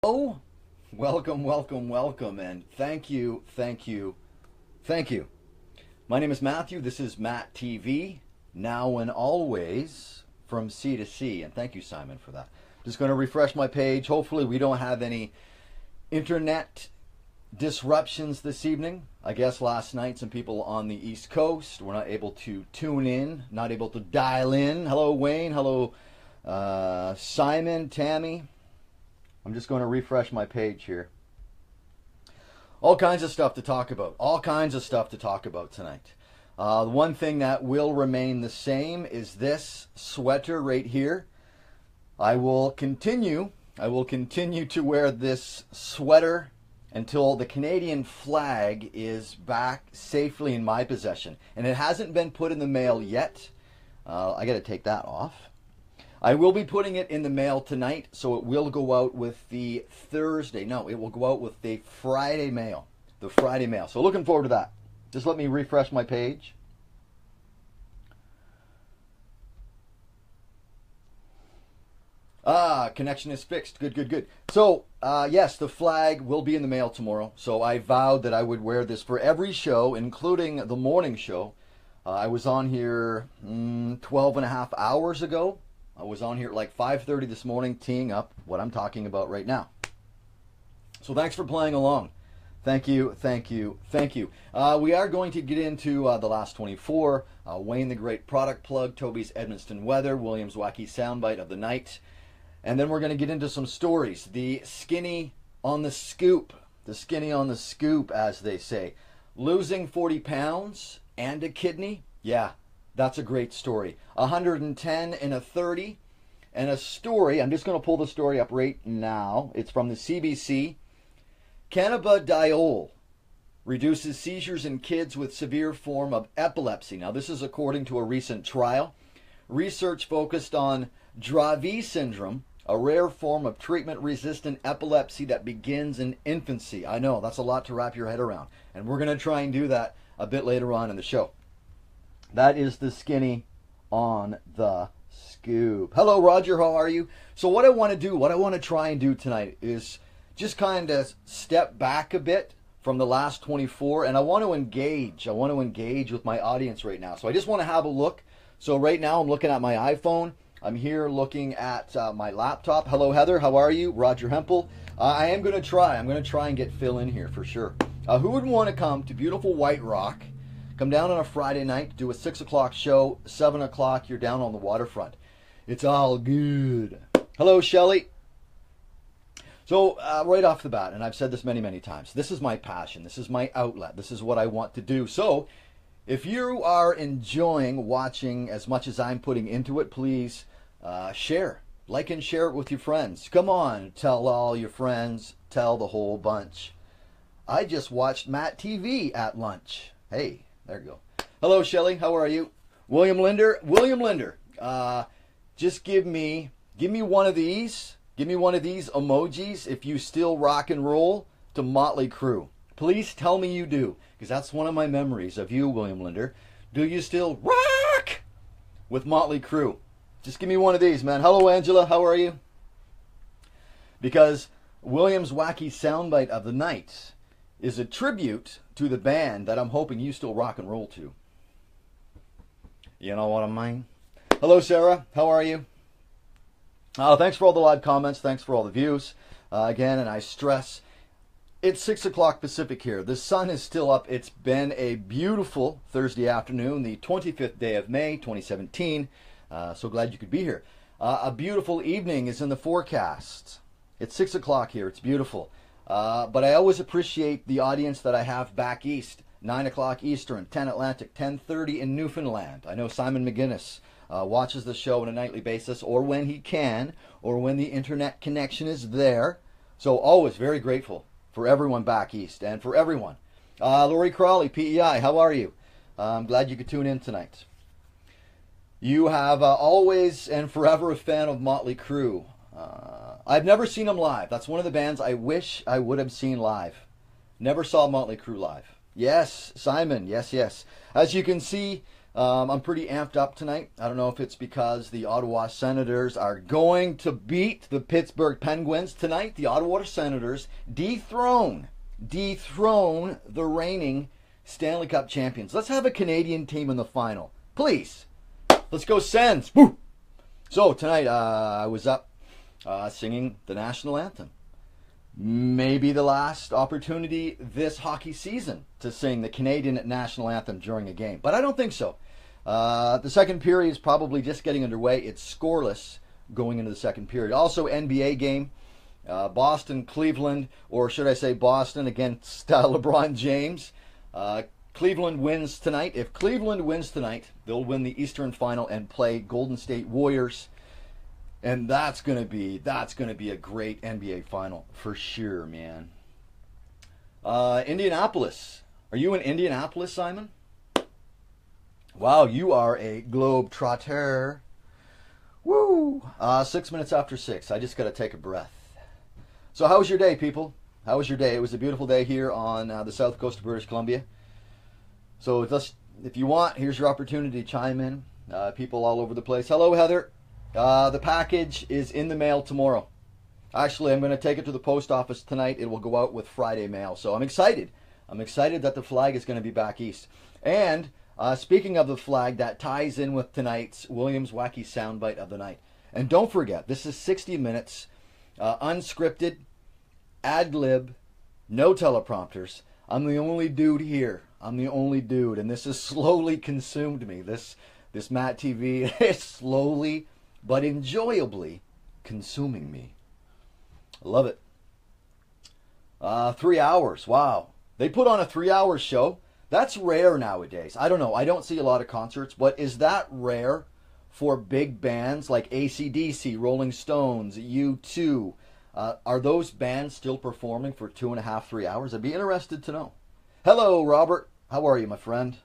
Oh, welcome, welcome, welcome, and thank you, thank you, thank you. My name is Matthew. This is MattTv, now and always from sea to sea, and thank you, Simon, for that. Just going to refresh my page. Hopefully, we don't have any internet disruptions this evening. I guess last night some people on the East Coast were not able to tune in, not able to dial in. Hello, Wayne. Hello, Simon, Tammy. I'm just going to refresh my page here. All kinds of stuff to talk about. All kinds of stuff to talk about tonight. The one thing that will remain the same is this sweater right here. I will continue to wear this sweater until the Canadian flag is back safely in my possession. And it hasn't been put in the mail yet. I got to take that off. I will be putting it in the mail tonight, so it will go out with the Thursday. No, it will go out with the Friday mail. The Friday mail. So looking forward to that. Just let me refresh my page. Connection is fixed. Good, good, good. So, yes, the flag will be in the mail tomorrow. So I vowed that I would wear this for every show, including the morning show. I was on here 12 and a half hours ago. I was on here at like 5:30 this morning, teeing up what I'm talking about right now. So thanks for playing along. Thank you, thank you, thank you. We are going to get into the last 24, Wayne the Great product plug, Toby's Edmonton weather, William's wacky soundbite of the night, and then we're going to get into some stories. The skinny on the scoop, as they say. Losing 40 pounds and a kidney, yeah. That's a great story. 110 and a 30. And a story, I'm just going to pull the story up right now. It's from the CBC. Cannabidiol reduces seizures in kids with severe form of epilepsy. Now, this is according to a recent trial. Research focused on Dravet syndrome, a rare form of treatment-resistant epilepsy that begins in infancy. I know, that's a lot to wrap your head around. And we're going to try and do that a bit later on in the show. That is the skinny on the scoop. Hello, Roger. How are you? So what I want to do, what I want to try and do tonight is just kind of step back a bit from the last 24, and I want to engage. I want to engage with my audience right now. So I just want to have a look. So right now I'm looking at my iPhone. I'm here looking at my laptop. Hello, Heather. How are you? Roger Hempel. I am going to try. I'm going to try and get Phil in here for sure. Who would want to come to beautiful White Rock? Come down on a Friday night, do a 6 o'clock show, 7 o'clock, you're down on the waterfront. It's all good. Hello, Shelley. So, right off the bat, and I've said this many, many times, this is my passion. This is my outlet. This is what I want to do. So, if you are enjoying watching as much as I'm putting into it, please share. Like and share it with your friends. Come on, tell all your friends. Tell the whole bunch. I just watched MattTv at lunch. Hey. There you go. Hello, Shelley. How are you? William Linder. William Linder. Just give me one of these. Give me one of these emojis if you still rock and roll to Motley Crue. Please tell me you do, because that's one of my memories of you, William Linder. Do you still rock with Motley Crue? Just give me one of these, man. Hello, Angela. How are you? Because William's wacky soundbite of the night is a tribute to the band that I'm hoping you still rock and roll to. You know what I mean? Hello, Sarah. How are you? Thanks for all the live comments. Thanks for all the views. Again, and I stress, it's 6 o'clock Pacific here. The sun is still up. It's been a beautiful Thursday afternoon, the 25th day of May, 2017. So glad you could be here. A beautiful evening is in the forecast. It's 6 o'clock here. It's beautiful. But I always appreciate the audience that I have back east. 9 o'clock Eastern, 10 Atlantic, 10:30 in Newfoundland. I know Simon McGinnis watches the show on a nightly basis, or when he can, or when the internet connection is there. So always very grateful for everyone back east, and for everyone. Lori Crawley, PEI, how are you? I'm glad you could tune in tonight. You have always and forever a fan of Motley Crue. I've never seen them live. That's one of the bands I wish I would have seen live. Never saw Motley Crue live. Yes, Simon, yes, yes. As you can see, I'm pretty amped up tonight. I don't know if it's because the Ottawa Senators are going to beat the Pittsburgh Penguins tonight. The Ottawa Senators dethrone the reigning Stanley Cup champions. Let's have a Canadian team in the final. Please. Let's go Sens. Woo! So tonight I was up singing the national anthem. Maybe the last opportunity this hockey season to sing the Canadian national anthem during a game. But I don't think so. The second period is probably just getting underway. It's scoreless going into the second period. Also, NBA game. Boston, Cleveland, or should I say Boston against LeBron James. Cleveland wins tonight. If Cleveland wins tonight, they'll win the Eastern Final and play Golden State Warriors. And that's gonna be a great NBA final for sure, man. Indianapolis. Are you in Indianapolis, Simon? Wow, you are a globe trotter. Woo! 6 minutes after 6. I just gotta take a breath. So how was your day, people? How was your day? It was a beautiful day here on the south coast of British Columbia. So just, if you want, here's your opportunity to chime in. People all over the place. Hello, Heather. The package is in the mail tomorrow. Actually, I'm going to take it to the post office tonight. It will go out with Friday mail. So I'm excited. I'm excited that the flag is going to be back east. And speaking of the flag, that ties in with tonight's Williams Wacky Soundbite of the Night. And don't forget, this is 60 minutes, unscripted, ad-lib, no teleprompters. I'm the only dude here. I'm the only dude. And this has slowly consumed me. This MattTv is slowly but enjoyably consuming me. I love it. 3 hours. Wow. They put on a 3-hour show. That's rare nowadays. I don't know. I don't see a lot of concerts, but is that rare for big bands like AC/DC, Rolling Stones, U2? Are those bands still performing for 2.5, 3 hours? I'd be interested to know. Hello, Robert. How are you, my friend?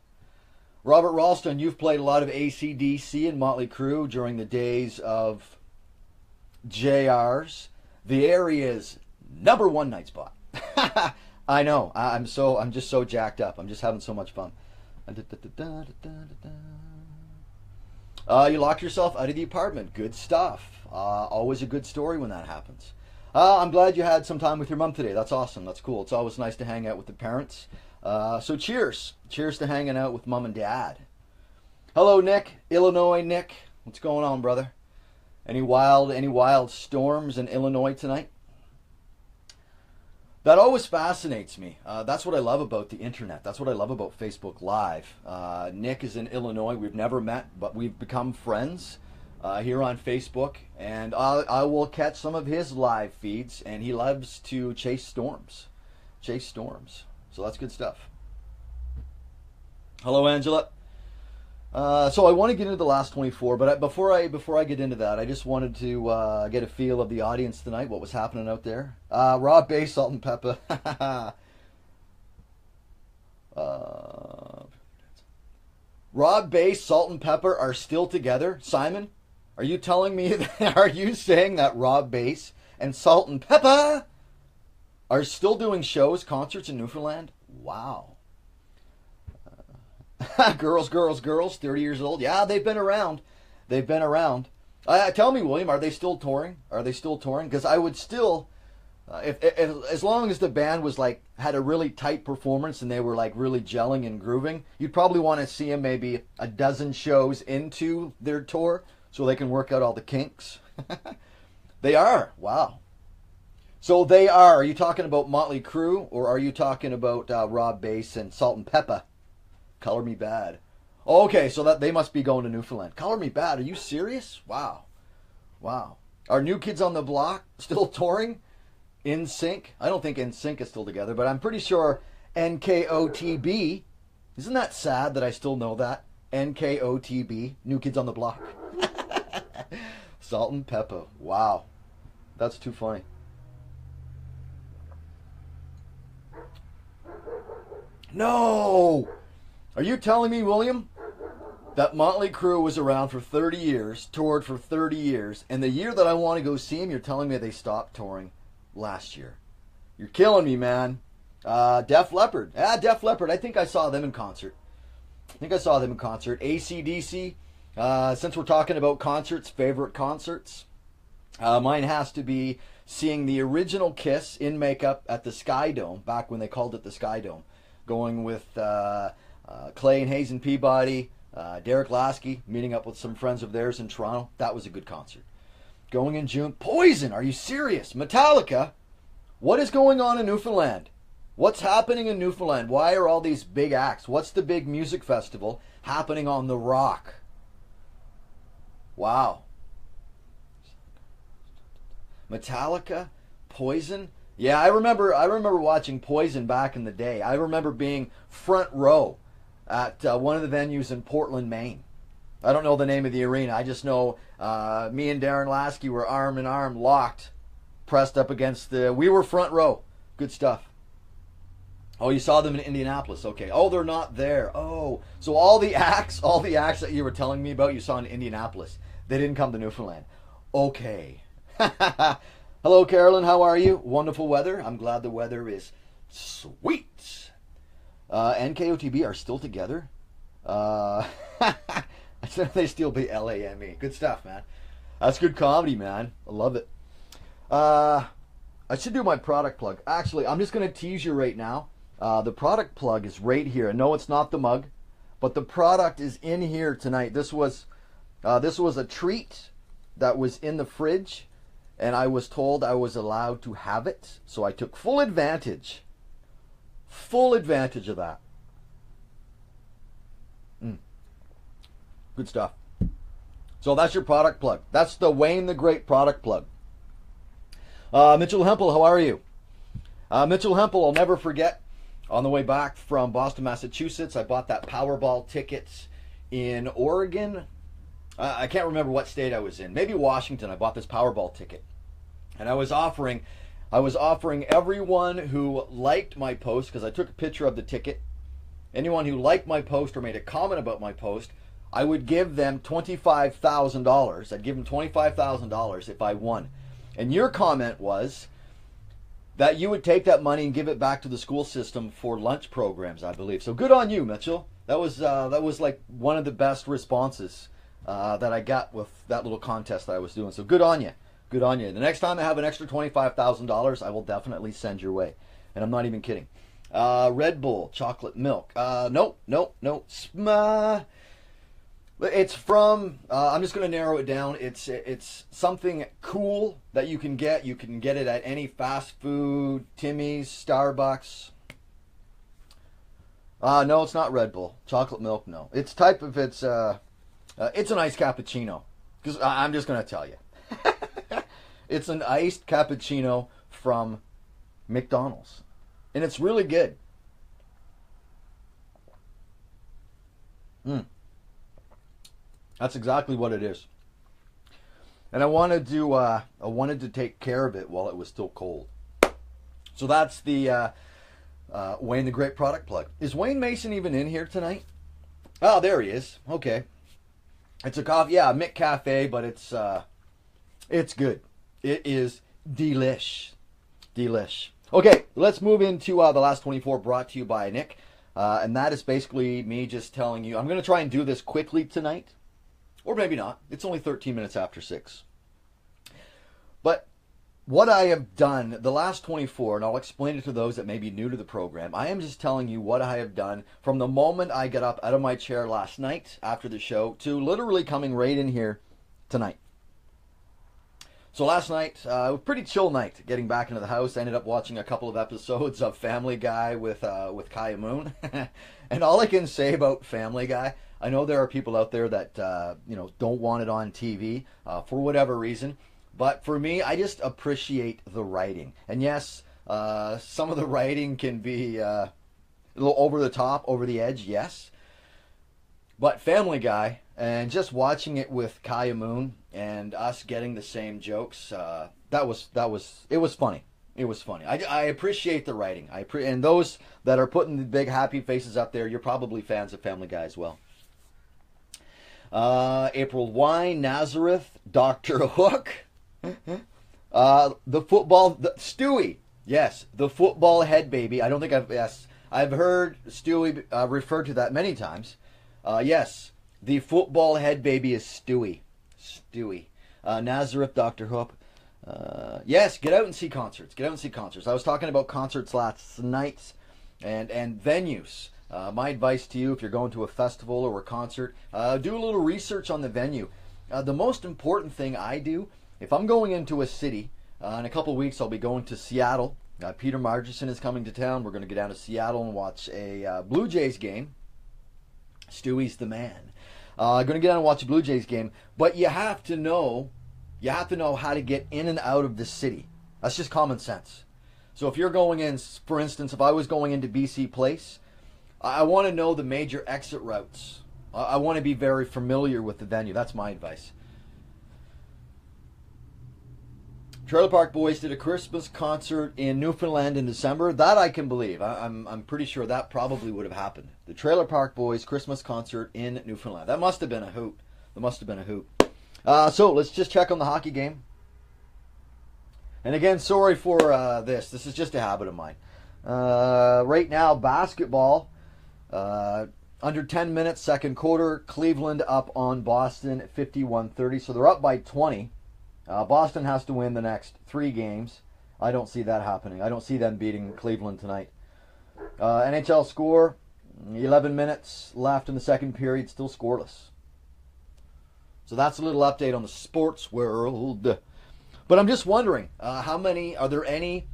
Robert Ralston, you've played a lot of AC/DC and Motley Crue during the days of JR's, the area's #1 night spot. I know. I'm just so jacked up. I'm just having so much fun. You locked yourself out of the apartment. Good stuff. Always a good story when that happens. I'm glad you had some time with your mom today. That's awesome. That's cool. It's always nice to hang out with the parents. So cheers. Cheers to hanging out with mom and dad. Hello, Nick. Illinois, Nick. What's going on, brother? Any wild storms in Illinois tonight? That always fascinates me. That's what I love about the internet. That's what I love about Facebook Live. Nick is in Illinois. We've never met, but we've become friends here on Facebook. And I will catch some of his live feeds, and he loves to chase storms. So that's good stuff. Hello, Angela. So I want to get into the last 24, but before I get into that, I just wanted to get a feel of the audience tonight. What was happening out there? Raw Base, Salt and Pepper. Rob Base, Salt and Pepper are still together. Simon, are you telling me? Are you saying that Rob Base and Salt and Pepper are still doing shows, concerts in Newfoundland? Wow. Girls, 30 years old. Yeah, they've been around. Tell me, William, are they still touring? Because I would still, if as long as the band was had a really tight performance and they were really gelling and grooving, you'd probably want to see them maybe a dozen shows into their tour so they can work out all the kinks. They are. Wow. So they are. Are you talking about Motley Crue, or are you talking about Rob Base and Salt and Pepper? Color Me Bad. Okay, so that they must be going to Newfoundland. Color Me Bad. Are you serious? Wow. Are New Kids on the Block still touring? NSYNC? I don't think NSYNC is still together, but I'm pretty sure NKOTB. Isn't that sad that I still know that? NKOTB. New Kids on the Block. Salt and Pepper. Wow. That's too funny. No! Are you telling me, William, that Motley Crue was around for 30 years, toured for 30 years, and the year that I want to go see them, you're telling me they stopped touring last year? You're killing me, man. Def Leppard. Def Leppard. I think I saw them in concert. I think I saw them in concert. AC/DC. Since we're talking about concerts, favorite concerts, mine has to be seeing the original Kiss in makeup at the Sky Dome, back when they called it the Sky Dome, going with Clay and Hayes and Peabody, Derek Lasky, meeting up with some friends of theirs in Toronto. That was a good concert. Going in June, Poison, are you serious? Metallica, what is going on in Newfoundland? What's happening in Newfoundland? Why are all these big acts? What's the big music festival happening on the Rock? Wow. Metallica, Poison. Yeah, I remember watching Poison back in the day. I remember being front row at one of the venues in Portland, Maine. I don't know the name of the arena. I just know me and Darren Lasky were arm in arm, locked, pressed up against the... We were front row. Good stuff. Oh, you saw them in Indianapolis. Okay. Oh, they're not there. Oh, so all the acts that you were telling me about, you saw in Indianapolis. They didn't come to Newfoundland. Okay. Hello, Carolyn. How are you? Wonderful weather. I'm glad the weather is sweet. NKOTB are still together. They still be LAME. Good stuff, man. That's good comedy, man. I love it. I should do my product plug. Actually, I'm just going to tease you right now. The product plug is right here. No, it's not the mug, but the product is in here tonight. This was a treat that was in the fridge, and I was told I was allowed to have it, so I took full advantage of that. Good stuff. So that's your product plug. That's the Wayne the Great product plug. Mitchell Hempel, how are you? Mitchell Hempel, I'll never forget, on the way back from Boston, Massachusetts, I bought that Powerball ticket in Oregon. I can't remember what state I was in. Maybe Washington. I bought this Powerball ticket. And I was offering everyone who liked my post, because I took a picture of the ticket, anyone who liked my post or made a comment about my post, I would give them $25,000. I'd give them $25,000 if I won. And your comment was that you would take that money and give it back to the school system for lunch programs, I believe. So good on you, Mitchell. That was like one of the best responses that I got with that little contest that I was doing. So good on you. Good on you. The next time I have an extra $25,000, I will definitely send your way. And I'm not even kidding. Red Bull, chocolate milk. Nope. It's from, I'm just going to narrow it down. It's something cool that you can get. You can get it at any fast food, Timmy's, Starbucks. No, it's not Red Bull. Chocolate milk, no. It's an iced cappuccino. Because I'm just going to tell you. It's an iced cappuccino from McDonald's. And it's really good. That's exactly what it is. And I wanted to take care of it while it was still cold. So that's the Wayne the Great product plug. Is Wayne Mason even in here tonight? Oh, there he is. Okay. It's a coffee. Yeah, Mick Cafe, but it's good. It is delish. Okay, let's move into the last 24 brought to you by Nick. And that is basically me just telling you, I'm going to try and do this quickly tonight. Or maybe not. It's only 13 minutes after 6. But what I have done the last 24, and I'll explain it to those that may be new to the program, I am just telling you what I have done from the moment I got up out of my chair last night after the show to literally coming right in here tonight. So last night, a pretty chill night getting back into the house. I ended up watching a couple of episodes of Family Guy with Kaya Moon. And all I can say about Family Guy, I know there are people out there that don't want it on TV for whatever reason. But for me, I just appreciate the writing. And yes, some of the writing can be a little over the top, over the edge, yes. But Family Guy, and just watching it with Kaya Moon and us getting the same jokes, it was funny. It was funny. I appreciate the writing. And those that are putting the big happy faces up there, you're probably fans of Family Guy as well. April Wine, Nazareth, Dr. Hook, the football, Stewie. Yes, the football head baby. I don't think I've heard Stewie referred to that many times. Yes, the football head baby is Stewie. Stewie. Nazareth, Dr. Hoop. Yes, get out and see concerts. Get out and see concerts. I was talking about concerts last night and venues. My advice to you, if you're going to a festival or a concert, do a little research on the venue. The most important thing I do, if I'm going into a city, in a couple of weeks I'll be going to Seattle. Peter Margison is coming to town. We're going to get down to Seattle and watch a Blue Jays game. Stewie's the man. Going to get down and watch a Blue Jays game. But you have to know how to get in and out of the city. That's just common sense. So if you're going in, for instance, if I was going into BC Place, I want to know the major exit routes. I want to be very familiar with the venue. That's my advice. Trailer Park Boys did a Christmas concert in Newfoundland in December. That I can believe. I'm pretty sure that probably would have happened. The Trailer Park Boys Christmas concert in Newfoundland. That must have been a hoot. That must have been a hoot. So let's just check on the hockey game. And again, sorry for this. This is just a habit of mine. Right now, basketball. Under 10 minutes, second quarter. Cleveland up on Boston 51-30. So they're up by 20. Boston has to win the next 3 games. I don't see that happening. I don't see them beating Cleveland tonight. NHL score, 11 minutes left in the second period, still scoreless. So that's a little update on the sports world. But I'm just wondering, are there any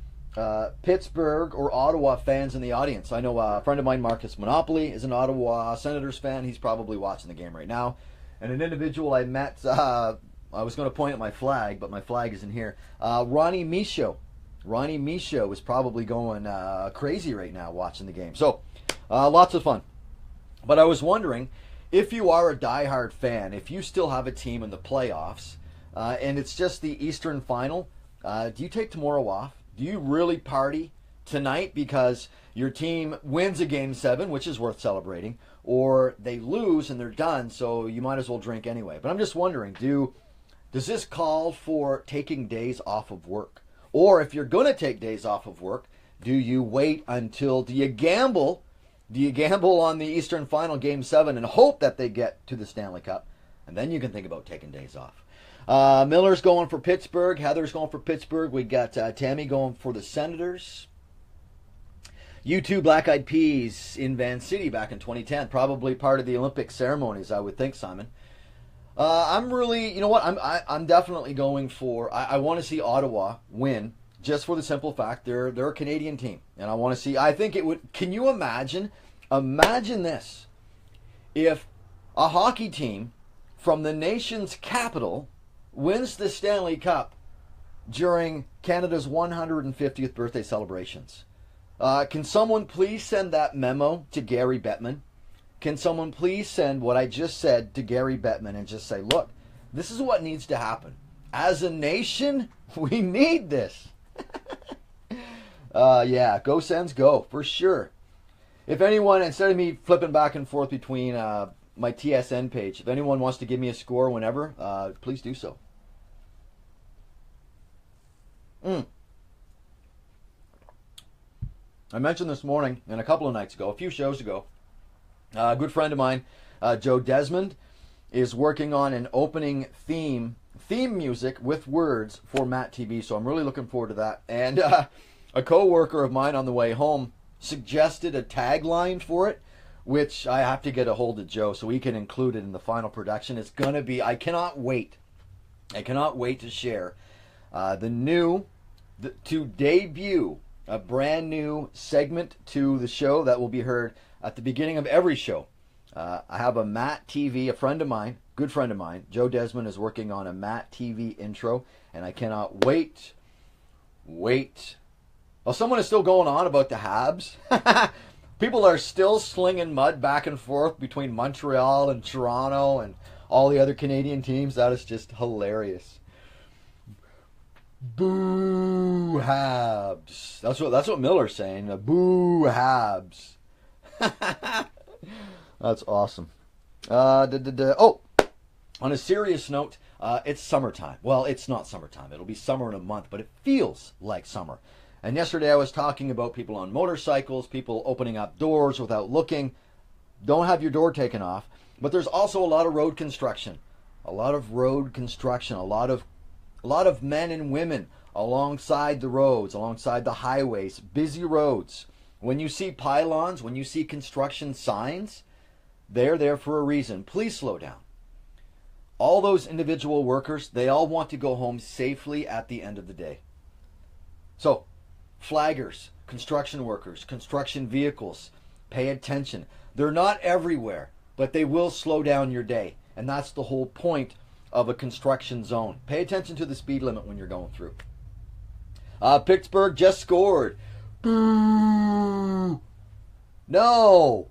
Pittsburgh or Ottawa fans in the audience? I know a friend of mine, Marcus Monopoly, is an Ottawa Senators fan. He's probably watching the game right now. And an individual I met... I was going to point at my flag, but my flag isn't here. Ronnie Michaud. Ronnie Michaud is probably going crazy right now watching the game. So, lots of fun. But I was wondering, if you are a diehard fan, if you still have a team in the playoffs, and it's just the Eastern Final, do you take tomorrow off? Do you really party tonight because your team wins a Game 7, which is worth celebrating, or they lose and they're done, so you might as well drink anyway? But I'm just wondering, does this call for taking days off of work? Or if you're going to take days off of work, do you wait until, do you gamble on the Eastern Final Game 7 and hope that they get to the Stanley Cup? And then you can think about taking days off. Miller's going for Pittsburgh. Heather's going for Pittsburgh. We got Tammy going for the Senators. U2 Black Eyed Peas in Van City back in 2010. Probably part of the Olympic ceremonies, I would think, Simon. I'm really, you know what? I'm definitely going for. I want to see Ottawa win, just for the simple fact they're a Canadian team, and I want to see. I think it would. Can you imagine? Imagine this: if a hockey team from the nation's capital wins the Stanley Cup during Canada's 150th birthday celebrations. Can someone please send that memo to Gary Bettman? Can someone please send what I just said to Gary Bettman and just say, look, this is what needs to happen. As a nation, we need this. Yeah, go Sens go, for sure. If anyone, instead of me flipping back and forth between my TSN page, if anyone wants to give me a score whenever, please do so. I mentioned this morning and a couple of nights ago, a few shows ago, a good friend of mine, Joe Desmond, is working on an opening theme music with words for MattTv, so I'm really looking forward to that. And a co-worker of mine on the way home suggested a tagline for it, which I have to get a hold of Joe so he can include it in the final production. It's going to be, I cannot wait to share to debut a brand new segment to the show that will be heard at the beginning of every show. I have a MattTv, a friend of mine, good friend of mine, Joe Desmond, is working on a MattTv intro, and I cannot wait. Well, someone is still going on about the Habs. People are still slinging mud back and forth between Montreal and Toronto and all the other Canadian teams. That is just hilarious. Boo Habs. That's what Miller's saying. Boo Habs. That's awesome. Oh, on a serious note, it's summertime. Well, it's not summertime. It'll be summer in a month, but it feels like summer. And yesterday I was talking about people on motorcycles, people opening up doors without looking. don't have your door taken off. But there's also a lot of road construction. A lot of road construction. A lot of men and women alongside the roads, alongside the highways, busy roads. When you see pylons, when you see construction signs, they're there for a reason. Please slow down. All those individual workers, they all want to go home safely at the end of the day. So, flaggers, construction workers, construction vehicles, pay attention. They're not everywhere, but they will slow down your day. And that's the whole point of a construction zone. Pay attention to the speed limit when you're going through. Pittsburgh just scored. Boo! No!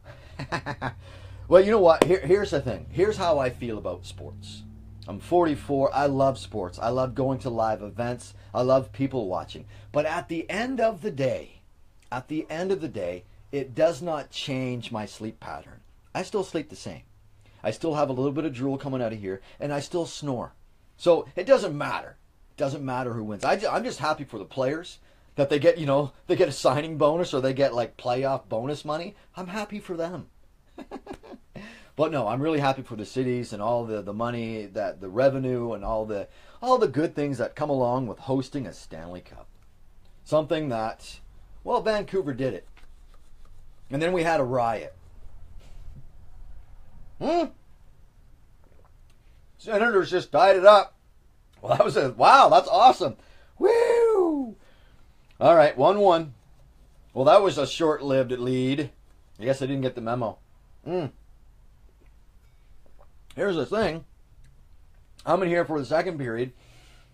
Well, you know what? Here's the thing. Here's how I feel about sports. I'm 44. I love sports. I love going to live events. I love people watching. But at the end of the day, it does not change my sleep pattern. I still sleep the same. I still have a little bit of drool coming out of here, and I still snore. So it doesn't matter. It doesn't matter who wins. I'm just happy for the players that they get, they get a signing bonus or they get like playoff bonus money. I'm happy for them. But no, I'm really happy for the cities and all the money, that the revenue and all the good things that come along with hosting a Stanley Cup. Something that, well, Vancouver did it. And then we had a riot. Senators just tied it up. Well, wow, that's awesome. Woo! All right, 1-1. Well, that was a short-lived lead. I guess I didn't get the memo. Here's the thing. I'm in here for the second period.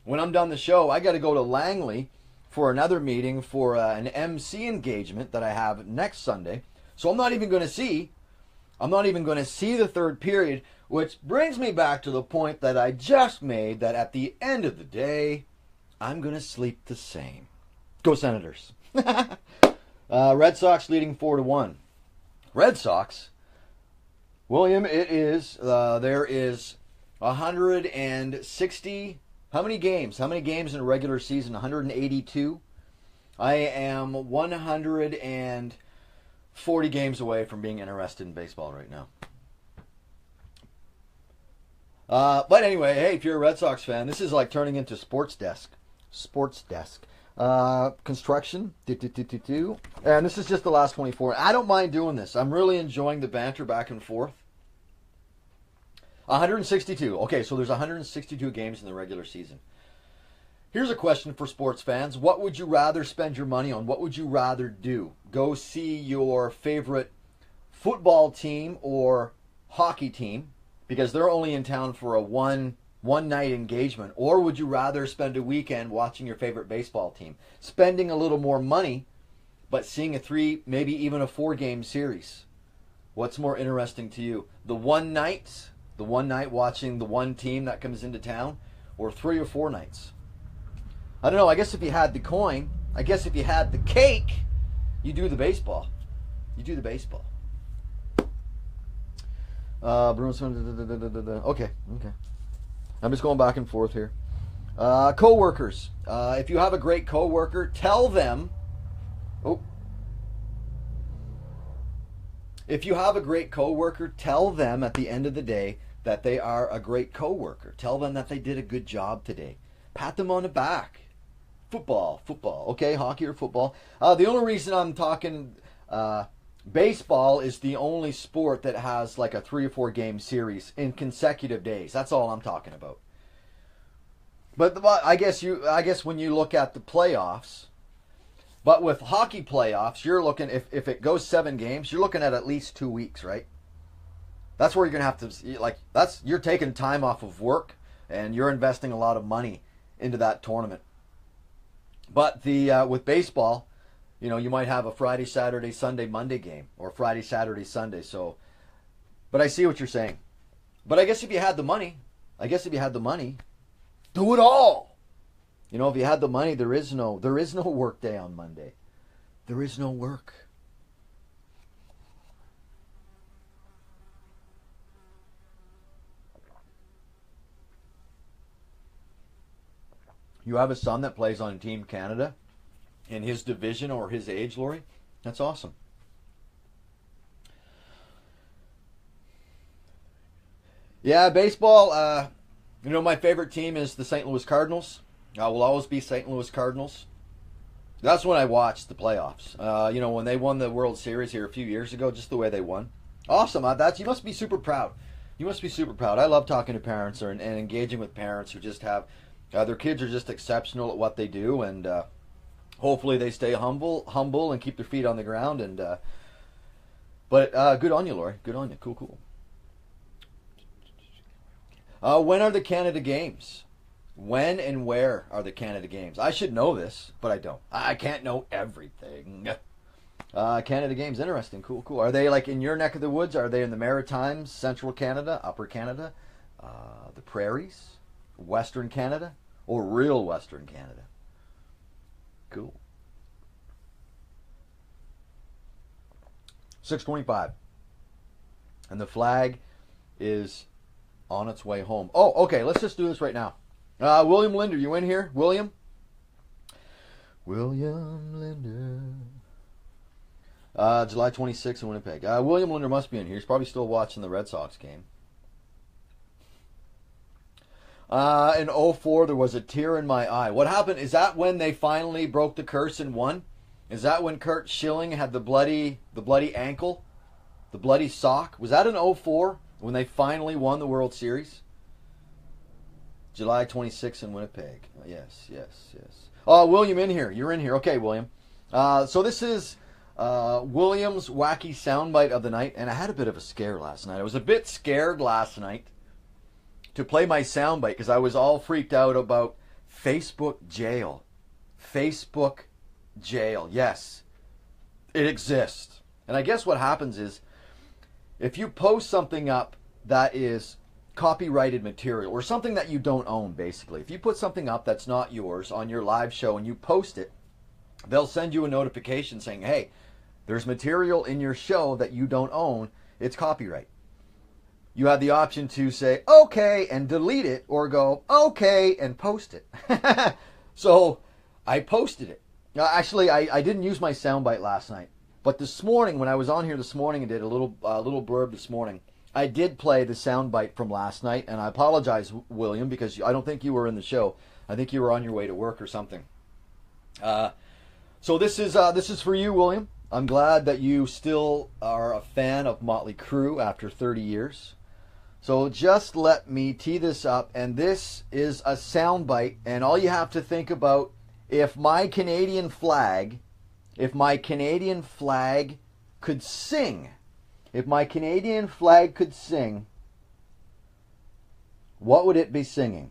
When I'm done the show, I got to go to Langley for another meeting for an MC engagement that I have next Sunday. So I'm not even going to see the third period, which brings me back to the point that I just made, that at the end of the day, I'm going to sleep the same. Go Senators. Red Sox leading 4-1. Red Sox, William, it is, there is 160, how many games? How many games in a regular season? 182. I am 140 games away from being interested in baseball right now. But anyway, hey, if you're a Red Sox fan, this is like turning into Sports Desk. Sports Desk. Construction. And this is just the last 24. I don't mind doing this. I'm really enjoying the banter back and forth. 162. Okay, so there's 162 games in the regular season. Here's a question for sports fans. What would you rather spend your money on? What would you rather do? Go see your favorite football team or hockey team, because they're only in town for a one night engagement? Or would you rather spend a weekend watching your favorite baseball team, spending a little more money, but seeing a 3, maybe even a 4-game series? What's more interesting to you? The one night watching the one team that comes into town, or 3 or 4 nights? I don't know. I guess if you had the coin, I guess if you had the cake, you do the baseball. You do the baseball. Okay. I'm just going back and forth here. Co-workers. If you have a great co-worker, tell them. If you have a great co-worker, tell them at the end of the day that they are a great co-worker. Tell them that they did a good job today. Pat them on the back. Football. Okay, hockey or football. The only reason I'm talking baseball is the only sport that has like a 3 or 4 game series in consecutive days. That's all I'm talking about. But I guess when you look at the playoffs, but with hockey playoffs, you're looking, if it goes 7 games, you're looking at least 2 weeks, right? That's where you're gonna have to, you're taking time off of work and you're investing a lot of money into that tournament. But with baseball, you might have a Friday, Saturday, Sunday, Monday game, or Friday, Saturday, Sunday. So, but I see what you're saying. But I guess if you had the money, do it all. If you had the money, there is no work day on Monday. There is no work. You have a son that plays on Team Canada in his division or his age, Lori? That's awesome. Yeah, baseball. My favorite team is the St. Louis Cardinals. Will always be St. Louis Cardinals. That's when I watched the playoffs. When they won the World Series here a few years ago, just the way they won. Awesome. You must be super proud. You must be super proud. I love talking to parents and engaging with parents who just have their kids are just exceptional at what they do, and hopefully they stay humble, and keep their feet on the ground. And but good on you, Lori. Good on you. Cool. When are the Canada Games? When and where are the Canada Games? I should know this, but I don't. I can't know everything. Canada Games, interesting. Cool. Are they like in your neck of the woods? Are they in the Maritimes, Central Canada, Upper Canada, the Prairies, Western Canada, or real Western Canada? Cool. 6:25, and the flag is on its way home. Oh, okay. Let's just do this right now. William Linder, you in here? William Linder. July 26th in Winnipeg. William Linder must be in here. He's probably still watching the Red Sox game. In 04, there was a tear in my eye. What happened? Is that when they finally broke the curse and won? Is that when Kurt Schilling had the bloody ankle? The bloody sock? Was that in 04 when they finally won the World Series? July 26th in Winnipeg. Yes. Oh, William in here. You're in here. Okay, William. So this is William's wacky soundbite of the night, and I had a bit of a scare last night. I was a bit scared last night to play my soundbite because I was all freaked out about Facebook jail. Facebook jail. Yes, it exists. And I guess what happens is if you post something up that is copyrighted material or something that you don't own, basically, if you put something up that's not yours on your live show and you post it, they'll send you a notification saying, hey, there's material in your show that you don't own. It's copyright. You have the option to say, okay, and delete it, or go, okay, and post it. So I posted it. Actually, I didn't use my soundbite last night. But this morning, when I was on here this morning and did a little blurb this morning, I did play the soundbite from last night. And I apologize, William, because I don't think you were in the show. I think you were on your way to work or something. So this is for you, William. I'm glad that you still are a fan of Motley Crue after 30 years. So just let me tee this up, and this is a soundbite, and all you have to think about, if my Canadian flag could sing, what would it be singing?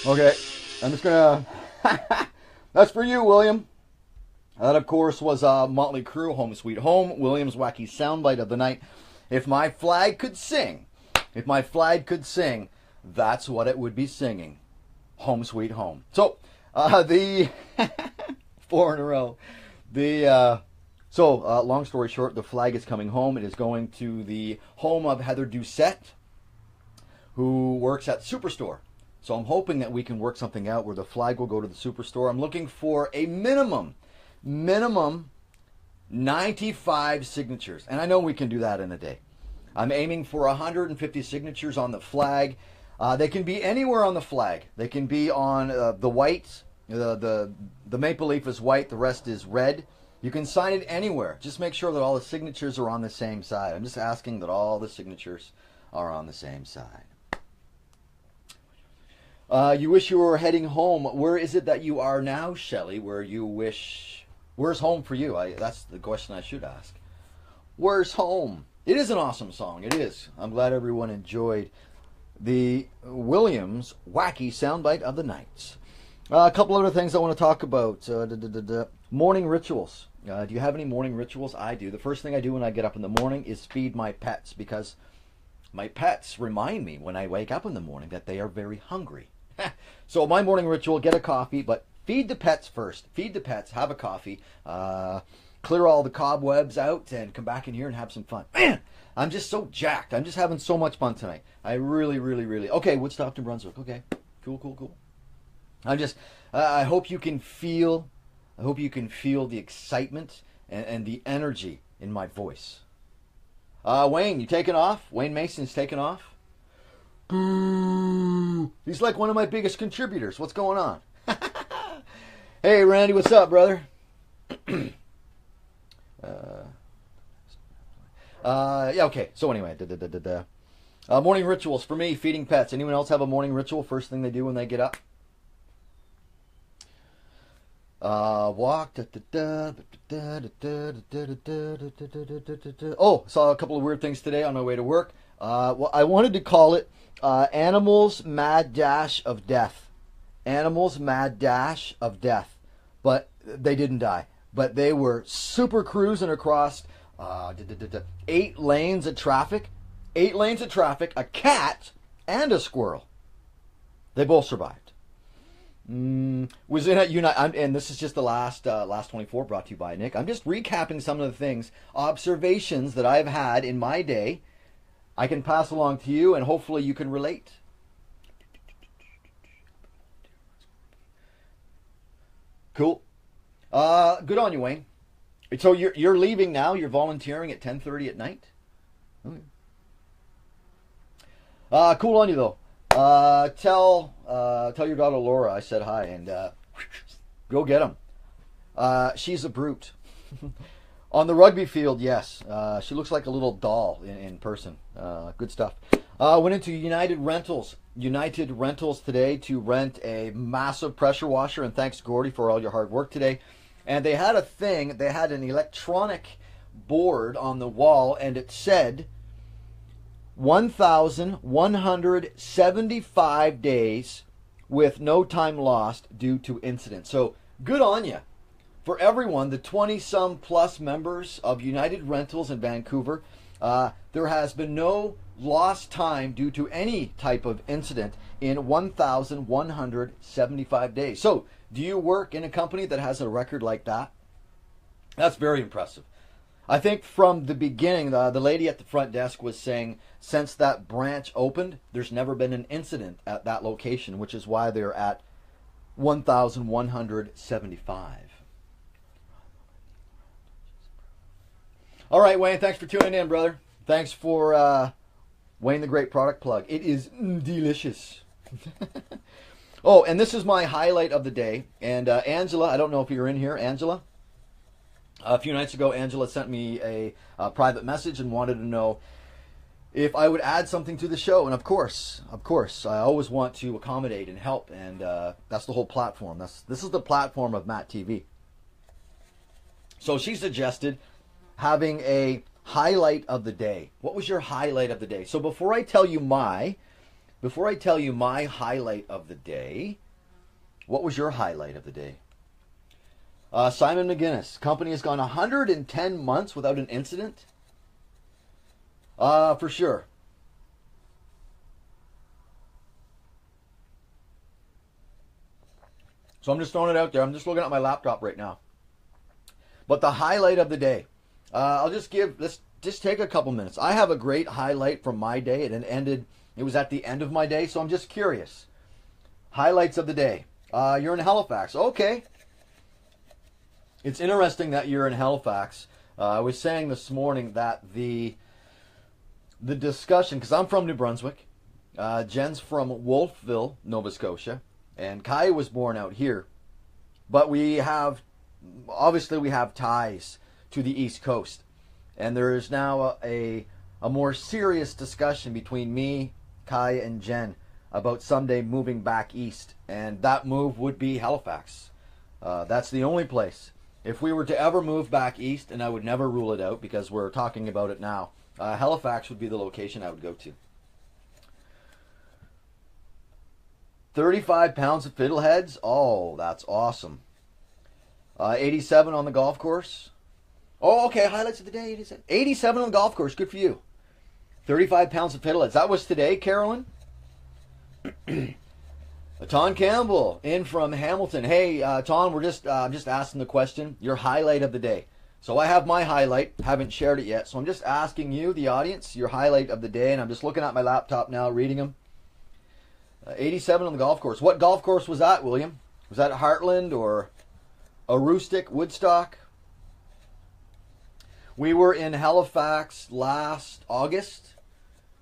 Okay, I'm just gonna... That's for you, William. That, of course, was Motley Crue, Home Sweet Home, William's wacky soundbite of the night. If my flag could sing, that's what it would be singing. Home Sweet Home. So, the... 4 in a row. Long story short, the flag is coming home. It is going to the home of Heather Doucette, who works at Superstore. So I'm hoping that we can work something out where the flag will go to the Superstore. I'm looking for a minimum 95 signatures. And I know we can do that in a day. I'm aiming for 150 signatures on the flag. They can be anywhere on the flag. They can be on the white. The maple leaf is white. The rest is red. You can sign it anywhere. Just make sure that all the signatures are on the same side. I'm just asking that all the signatures are on the same side. You wish you were heading home. Where is it that you are now, Shelley? Where's home for you? That's the question I should ask. Where's home? It is an awesome song. It is. I'm glad everyone enjoyed the Williams wacky soundbite of the night. A couple other things I want to talk about. Morning rituals. Do you have any morning rituals? I do. The first thing I do when I get up in the morning is feed my pets, because my pets remind me when I wake up in the morning that they are very hungry. So my morning ritual, get a coffee, but feed the pets first. Feed the pets, have a coffee, clear all the cobwebs out, and come back in here and have some fun. Man, I'm just so jacked. I'm just having so much fun tonight. I really, really, really... Okay, Woodstock, New Brunswick. Okay, cool. I'm just... I hope you can feel... I hope you can feel the excitement and the energy in my voice. Wayne, you taking off? Wayne Mason's taking off? Boo! He's like one of my biggest contributors. What's going on? Hey, Randy, what's up, brother? Yeah, okay. So anyway, morning rituals for me, feeding pets. Anyone else have a morning ritual? First thing they do when they get up? Walk. Oh, saw a couple of weird things today on my way to work. Well, I wanted to call it Animals Mad Dash of Death. Animals Mad Dash of Death. But they didn't die. But they were super cruising across 8 lanes of traffic. 8 lanes of traffic, a cat and a squirrel. They both survived. Was in at Unite, and this is just the last 24 brought to you by Nick. I'm just recapping some of the things, observations that I've had in my day. I can pass along to you, and hopefully you can relate. Cool. Good on you, Wayne. So you're leaving now. You're volunteering at 10:30 at night. Okay. Cool on you though. Tell your daughter Laura I said hi, and go get him. She's a brute. On the rugby field, yes. She looks like a little doll in person. Good stuff. Went into United Rentals today to rent a massive pressure washer, and thanks, Gordy, for all your hard work today. And they had a thing, they had an electronic board on the wall, and it said 1,175 days with no time lost due to incident. So good on you. For everyone, the 20-some plus members of United Rentals in Vancouver, there has been no lost time due to any type of incident in 1,175 days. So, do you work in a company that has a record like that? That's very impressive. I think from the beginning, the lady at the front desk was saying since that branch opened, there's never been an incident at that location, which is why they're at 1,175. All right, Wayne, thanks for tuning in, brother. Thanks for Wayne the Great product plug. It is delicious. Oh, and this is my highlight of the day. And Angela, I don't know if you're in here, Angela. A few nights ago, Angela sent me a private message and wanted to know if I would add something to the show. And of course, I always want to accommodate and help. And that's the whole platform. This is the platform of MattTv. So she suggested having a highlight of the day. What was your highlight of the day? So before I tell you my highlight of the day, what was your highlight of the day? Simon McGinnis, company has gone 110 months without an incident. For sure. So I'm just throwing it out there. I'm just looking at my laptop right now. But the highlight of the day, I'll just take a couple minutes. I have a great highlight from my day. It was at the end of my day, so I'm just curious. Highlights of the day. You're in Halifax. Okay. It's interesting that you're in Halifax. I was saying this morning that the discussion, because I'm from New Brunswick, Jen's from Wolfville, Nova Scotia, and Kai was born out here. But we have ties to the East Coast. And there is now a more serious discussion between me, Kai, and Jen about someday moving back east. And that move would be Halifax. That's the only place. If we were to ever move back east, and I would never rule it out because we're talking about it now, Halifax would be the location I would go to. 35 pounds of fiddleheads? Oh, that's awesome. 87 on the golf course. Oh, okay, highlights of the day. 87 on the golf course, good for you. 35 pounds of fiddleheads. That was today, Carolyn. Ton Campbell in from Hamilton. Hey, Ton, I'm just asking the question. Your highlight of the day. So I have my highlight. Haven't shared it yet. So I'm just asking you, the audience, your highlight of the day. And I'm just looking at my laptop now, reading them. 87 on the golf course. What golf course was that, William? Was that Heartland or Aroostook, Woodstock? We were in Halifax last August,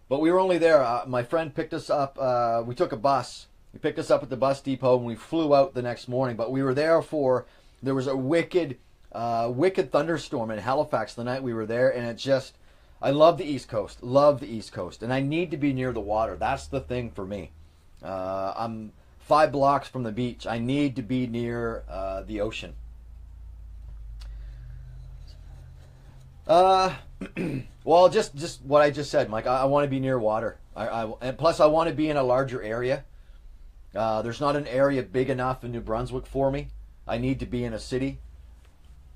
but we were only there. My friend picked us up. We took a bus. He picked us up at the bus depot, and we flew out the next morning. But we were there there was a wicked thunderstorm in Halifax the night we were there, and I love the East Coast. Love the East Coast. And I need to be near the water. That's the thing for me. I'm 5 blocks from the beach. I need to be near the ocean. Well, just what I just said, Mike. I want to be near water. And plus I want to be in a larger area. There's not an area big enough in New Brunswick for me. I need to be in a city.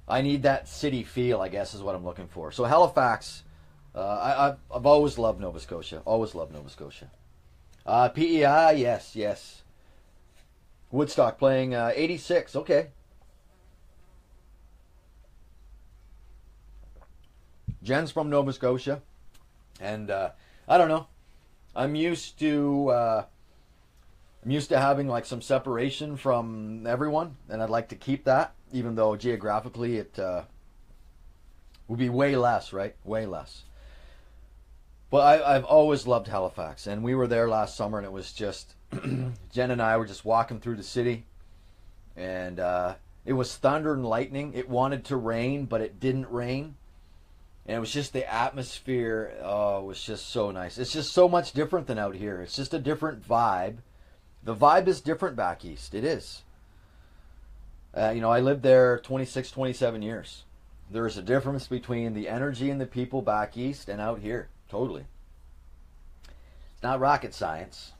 I need that city feel, I guess, is what I'm looking for. So Halifax, I've always loved Nova Scotia. Always loved Nova Scotia. PEI, yes. Woodstock playing 86. Okay. Jen's from Nova Scotia, and I don't know. I'm used to having like some separation from everyone, and I'd like to keep that, even though geographically it would be way less, right? Way less. But I've always loved Halifax, and we were there last summer, and it was just Jen and I were just walking through the city, and it was thunder and lightning. It wanted to rain, but it didn't rain. And it was just the atmosphere. Oh, it was just so nice. It's just so much different than out here. It's just a different vibe. The vibe is different back east. It is. I lived there 26, 27 years. There is a difference between the energy and the people back east and out here. Totally. It's not rocket science.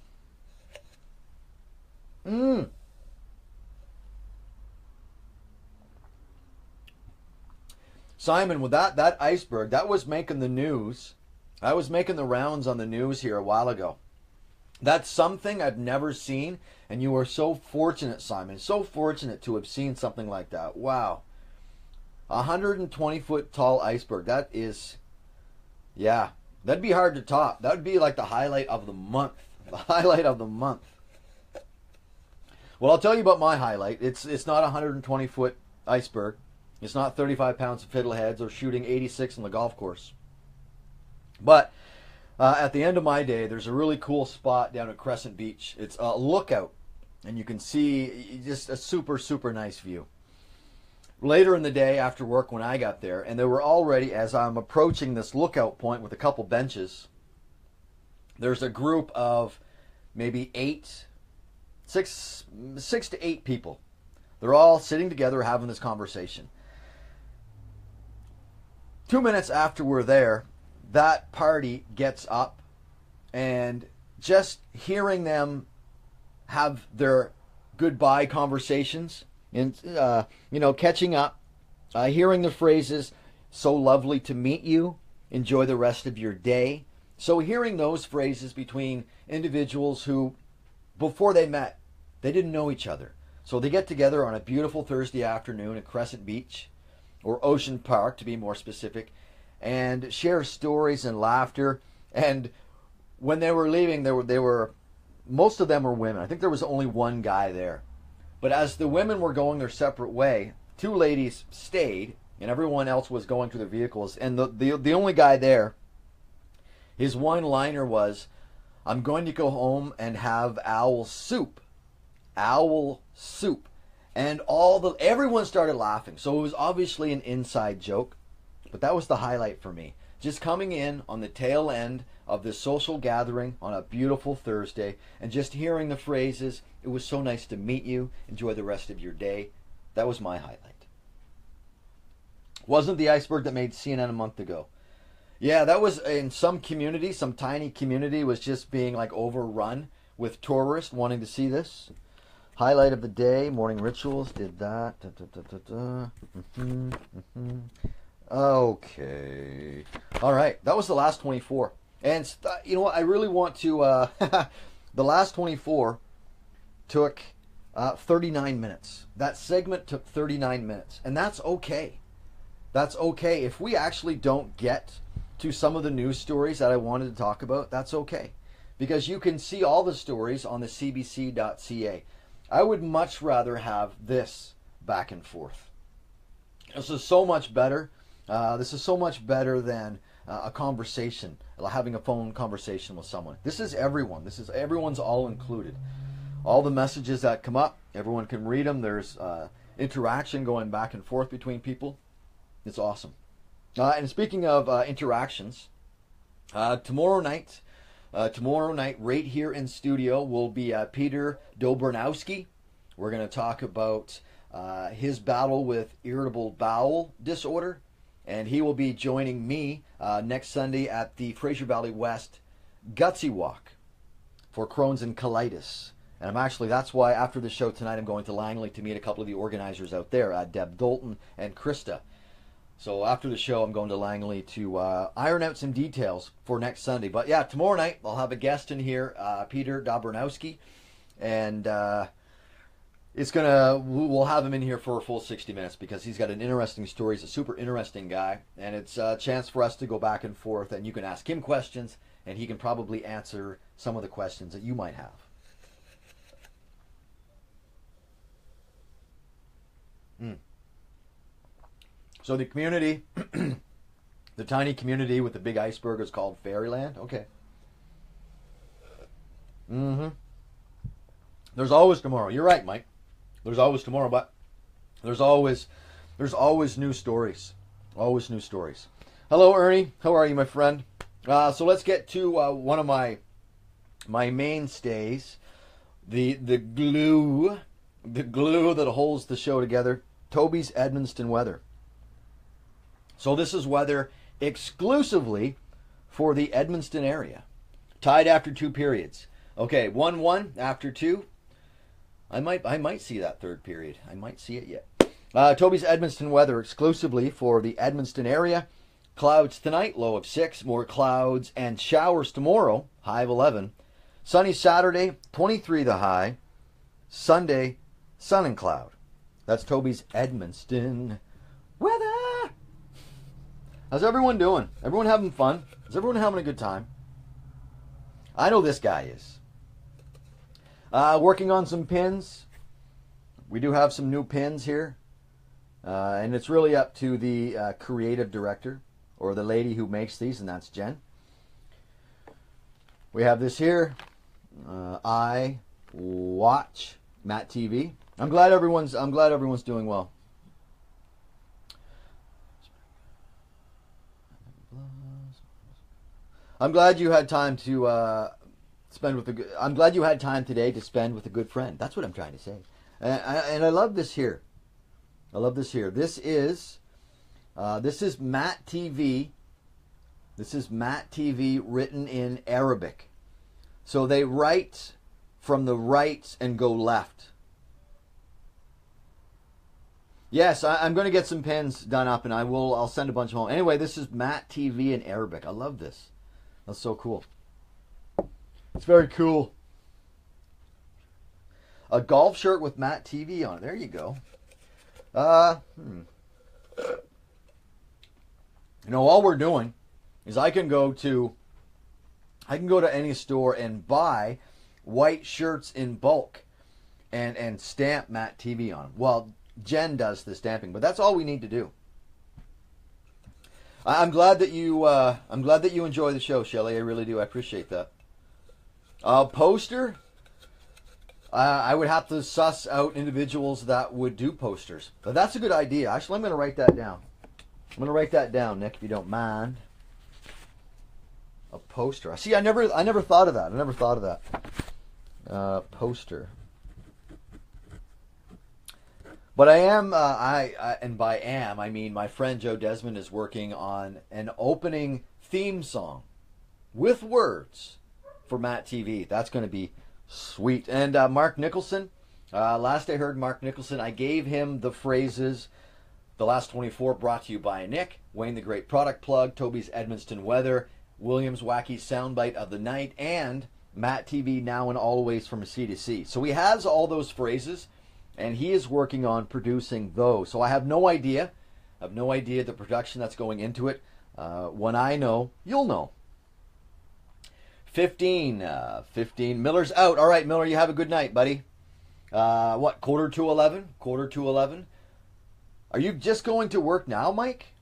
Simon, with that iceberg, that was making the news. I was making the rounds on the news here a while ago. That's something I've never seen, and you are so fortunate, Simon. So fortunate to have seen something like that. Wow. 120-foot tall iceberg. That is, yeah, that'd be hard to top. That would be like the highlight of the month. The highlight of the month. Well, I'll tell you about my highlight. It's not a 120-foot iceberg. It's not 35 pounds of fiddleheads or shooting 86 on the golf course. But at the end of my day, there's a really cool spot down at Crescent Beach. It's a lookout, and you can see just a super, super nice view. Later in the day after work when I got there, and there were already, as I'm approaching this lookout point with a couple benches, there's a group of maybe 6 to 8 people. They're all sitting together having this conversation. 2 minutes after we're there, that party gets up, and just hearing them have their goodbye conversations and catching up, hearing the phrases, "So lovely to meet you," "Enjoy the rest of your day." So hearing those phrases between individuals who, before they met, they didn't know each other. So they get together on a beautiful Thursday afternoon at Crescent Beach, or Ocean Park to be more specific, and share stories and laughter. And when they were leaving, they were most of them were women. I think there was only one guy there. But as the women were going their separate way, 2 ladies stayed, and everyone else was going to their vehicles. And the only guy there, his one-liner was, "I'm going to go home and have owl soup." Owl soup. And everyone started laughing. So it was obviously an inside joke. But that was the highlight for me. Just coming in on the tail end of this social gathering on a beautiful Thursday, and just hearing the phrases, "It was so nice to meet you. Enjoy the rest of your day." That was my highlight. Wasn't the iceberg that made CNN a month ago. Yeah, that was in some community, some tiny community was just being like overrun with tourists wanting to see this. Highlight of the day, morning rituals, did that. Okay. All right, that was the last 24. And you know what, I really want to, the last 24, took 39 minutes. That segment took 39 minutes. And that's okay. That's okay. If we actually don't get to some of the news stories that I wanted to talk about, that's okay. Because you can see all the stories on the cbc.ca. I would much rather have this back and forth. This is so much better. This is so much better than a conversation, having a phone conversation with someone. This is everyone. This is everyone's all included. All the messages that come up, everyone can read them. There's interaction going back and forth between people. It's awesome. And speaking of interactions, tomorrow night right here in studio will be Peter Dobranowski. We're going to talk about his battle with irritable bowel disorder. And he will be joining me next Sunday at the Fraser Valley West Gutsy Walk for Crohn's and colitis. And that's why after the show tonight, I'm going to Langley to meet a couple of the organizers out there, Deb Dalton and Krista. So after the show, I'm going to Langley to iron out some details for next Sunday. But yeah, tomorrow night, I'll have a guest in here, Peter Dobranowski. And we'll have him in here for a full 60 minutes because he's got an interesting story. He's a super interesting guy. And it's a chance for us to go back and forth. And you can ask him questions, and he can probably answer some of the questions that you might have. So the community, the tiny community with the big iceberg is called Fairyland. Okay. There's always tomorrow. You're right, Mike. There's always tomorrow, but there's always new stories. Always new stories. Hello, Ernie. How are you, my friend? So let's get to one of my mainstays, the glue that holds the show together. Toby's Edmundston weather. So this is weather exclusively for the Edmundston area. Tied after 2 periods. Okay, 1-1 after 2. I might see that third period. I might see it yet. Toby's Edmundston weather exclusively for the Edmundston area. Clouds tonight, low of 6. More clouds and showers tomorrow, high of 11. Sunny Saturday, 23 the high. Sunday, sun and cloud. That's Toby's Edmundston weather. How's everyone doing? Everyone having fun? Is everyone having a good time? I know this guy is. Working on some pins. We do have some new pins here. And it's really up to the creative director or the lady who makes these, and that's Jen. We have this here. I watch MattTv. I'm glad everyone's doing well. I'm glad you had time to spend with I'm glad you had time today to spend with a good friend. That's what I'm trying to say. And I love this here. I love this here. This is MattTv. This is MattTv written in Arabic. So they write from the right and go left. Yes, I'm going to get some pins done up, and I'll send a bunch of home. Anyway, this is MattTv in Arabic. I love this. That's so cool. It's very cool. A golf shirt with MattTv on it. There you go. You know, all we're doing is I can go to any store and buy white shirts in bulk and stamp MattTv on them. Well, Jen does the stamping, but that's all we need to do. I'm glad that you enjoy the show, Shelley. I really do. I appreciate that. Poster. I would have to suss out individuals that would do posters, but that's a good idea. Actually, I'm going to write that down. I'm going to write that down, Nick, if you don't mind. A poster. See, I never thought of that. I never thought of that. Poster. But I am, and by am, I mean my friend Joe Desmond is working on an opening theme song with words for MattTv. That's going to be sweet. And Mark Nicholson, last I heard Mark Nicholson, I gave him the phrases, The Last 24 brought to you by Nick, Wayne the Great Product Plug, Toby's Edmundston Weather, William's Wacky Soundbite of the Night, and MattTv now and always from C to C. So he has all those phrases, and he is working on producing those. So I have no idea. I have no idea the production that's going into it. When I know, you'll know. 15. Miller's out. All right, Miller, you have a good night, buddy. What, quarter to 11? Quarter to 11? Are you just going to work now, Mike?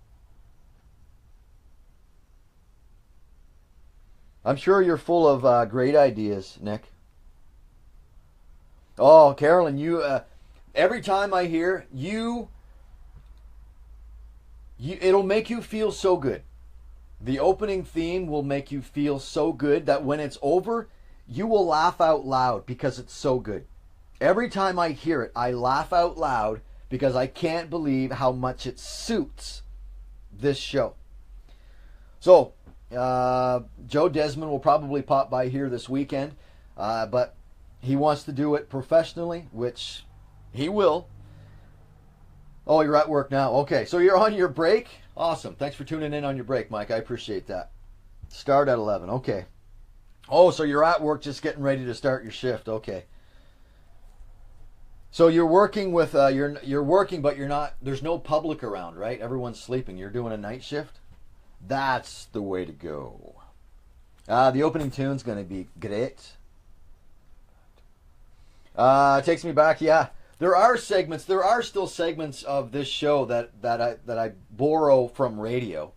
I'm sure you're full of great ideas, Nick. Oh, Carolyn, you... every time I hear you, it'll make you feel so good. The opening theme will make you feel so good that when it's over, you will laugh out loud because it's so good. Every time I hear it, I laugh out loud because I can't believe how much it suits this show. So, Joe Desmond will probably pop by here this weekend, but he wants to do it professionally, which he will. Oh, you're at work now. Okay, so you're on your break? Awesome. Thanks for tuning in on your break, Mike. I appreciate that. Start at 11. Okay. Oh, so you're at work just getting ready to start your shift. Okay. So you're working with you're working, but you're not. There's no public around, right? Everyone's sleeping. You're doing a night shift. That's the way to go. The opening tune's going to be great. It takes me back. Yeah, there are segments. There are still segments of this show that I borrow from radio.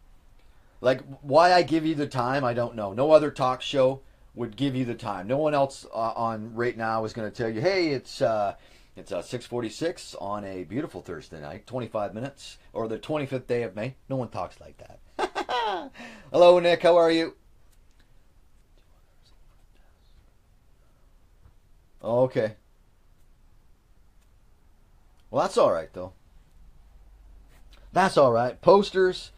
Like why I give you the time, I don't know. No other talk show would give you the time. No one else on right now is going to tell you, hey, it's 6:46 on a beautiful Thursday night, 25 minutes, or the 25th day of May. No one talks like that. Hello, Nick. How are you? Okay. Well, that's all right, though. That's all right. Posters,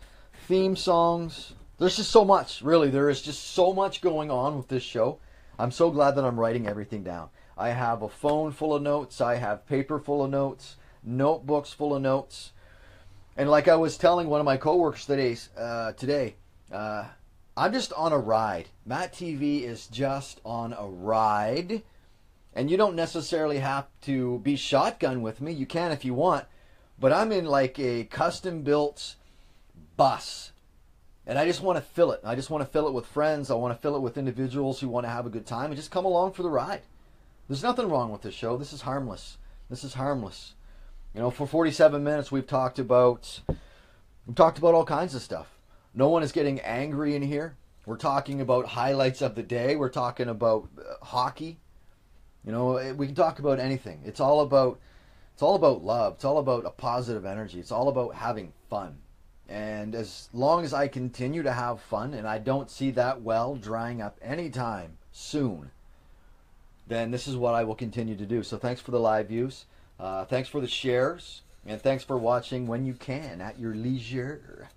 theme songs. There's just so much, really. There is just so much going on with this show. I'm so glad that I'm writing everything down. I have a phone full of notes. I have paper full of notes, notebooks full of notes. And like I was telling one of my coworkers today, I'm just on a ride. MattTv is just on a ride. And you don't necessarily have to be shotgun with me. You can if you want. But I'm in like a custom-built bus. And I just want to fill it. I just want to fill it with friends. I want to fill it with individuals who want to have a good time and just come along for the ride. There's nothing wrong with this show. This is harmless. This is harmless. You know, for 47 minutes we've talked about all kinds of stuff. No one is getting angry in here. We're talking about highlights of the day. We're talking about hockey. You know, we can talk about anything. It's all about love. It's all about a positive energy. It's all about having fun. And as long as I continue to have fun, and I don't see that well drying up anytime soon, then this is what I will continue to do. So thanks for the live views. Thanks for the shares. And thanks for watching when you can, at your leisure.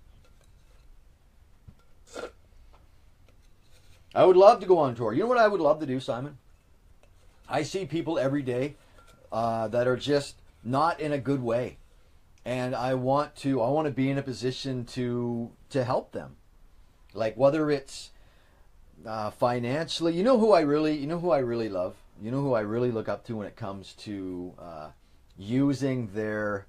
I would love to go on tour. You know what I would love to do, Simon? I see people every day that are just not in a good way. And I want to be in a position to help them. Like whether it's financially, you know who I really love. You know who I really look up to when it comes to using their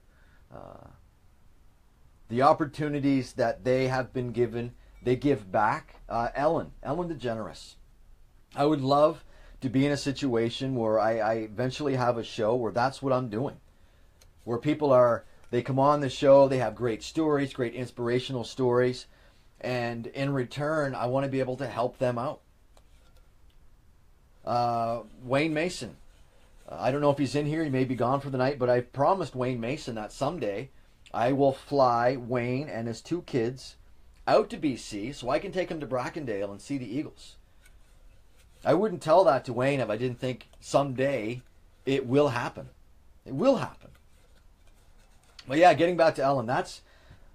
the opportunities that they have been given. They give back. Ellen DeGeneres. I would love to be in a situation where I eventually have a show where that's what I'm doing. Where people they come on the show, they have great stories, great inspirational stories, and in return, I want to be able to help them out. Wayne Mason. I don't know if he's in here, he may be gone for the night, but I promised Wayne Mason that someday I will fly Wayne and his 2 kids out to BC so I can take them to Brackendale and see the Eagles. I wouldn't tell that to Wayne if I didn't think someday it will happen. It will happen. But yeah, getting back to Ellen, that's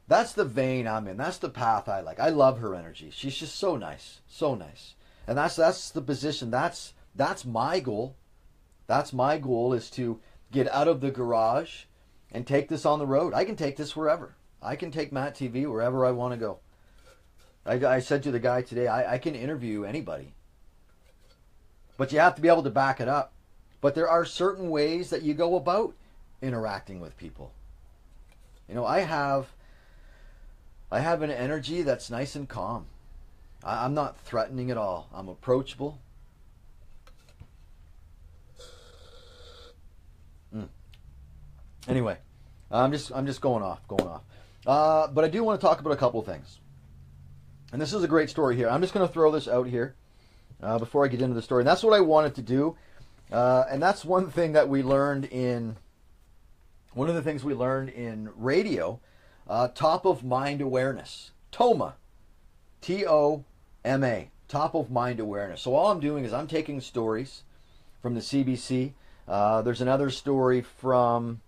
the vein I'm in. That's the path I like. I love her energy. She's just so nice. So nice. And that's the position. That's my goal. That's my goal, is to get out of the garage and take this on the road. I can take this wherever. I can take MattTv wherever I want to go. I said to the guy today, I can interview anybody. but you have to be able to back it up. But there are certain ways that you go about interacting with people. You know, I have an energy that's nice and calm. I'm not threatening at all. I'm approachable. Anyway, I'm just going off. But I do want to talk about a couple of things. And this is a great story here. I'm just going to throw this out here before I get into the story. And that's what I wanted to do. And that's one of the things we learned in radio, top of mind awareness. TOMA. TOMA. Top of mind awareness. So all I'm doing is I'm taking stories from the CBC. There's another story from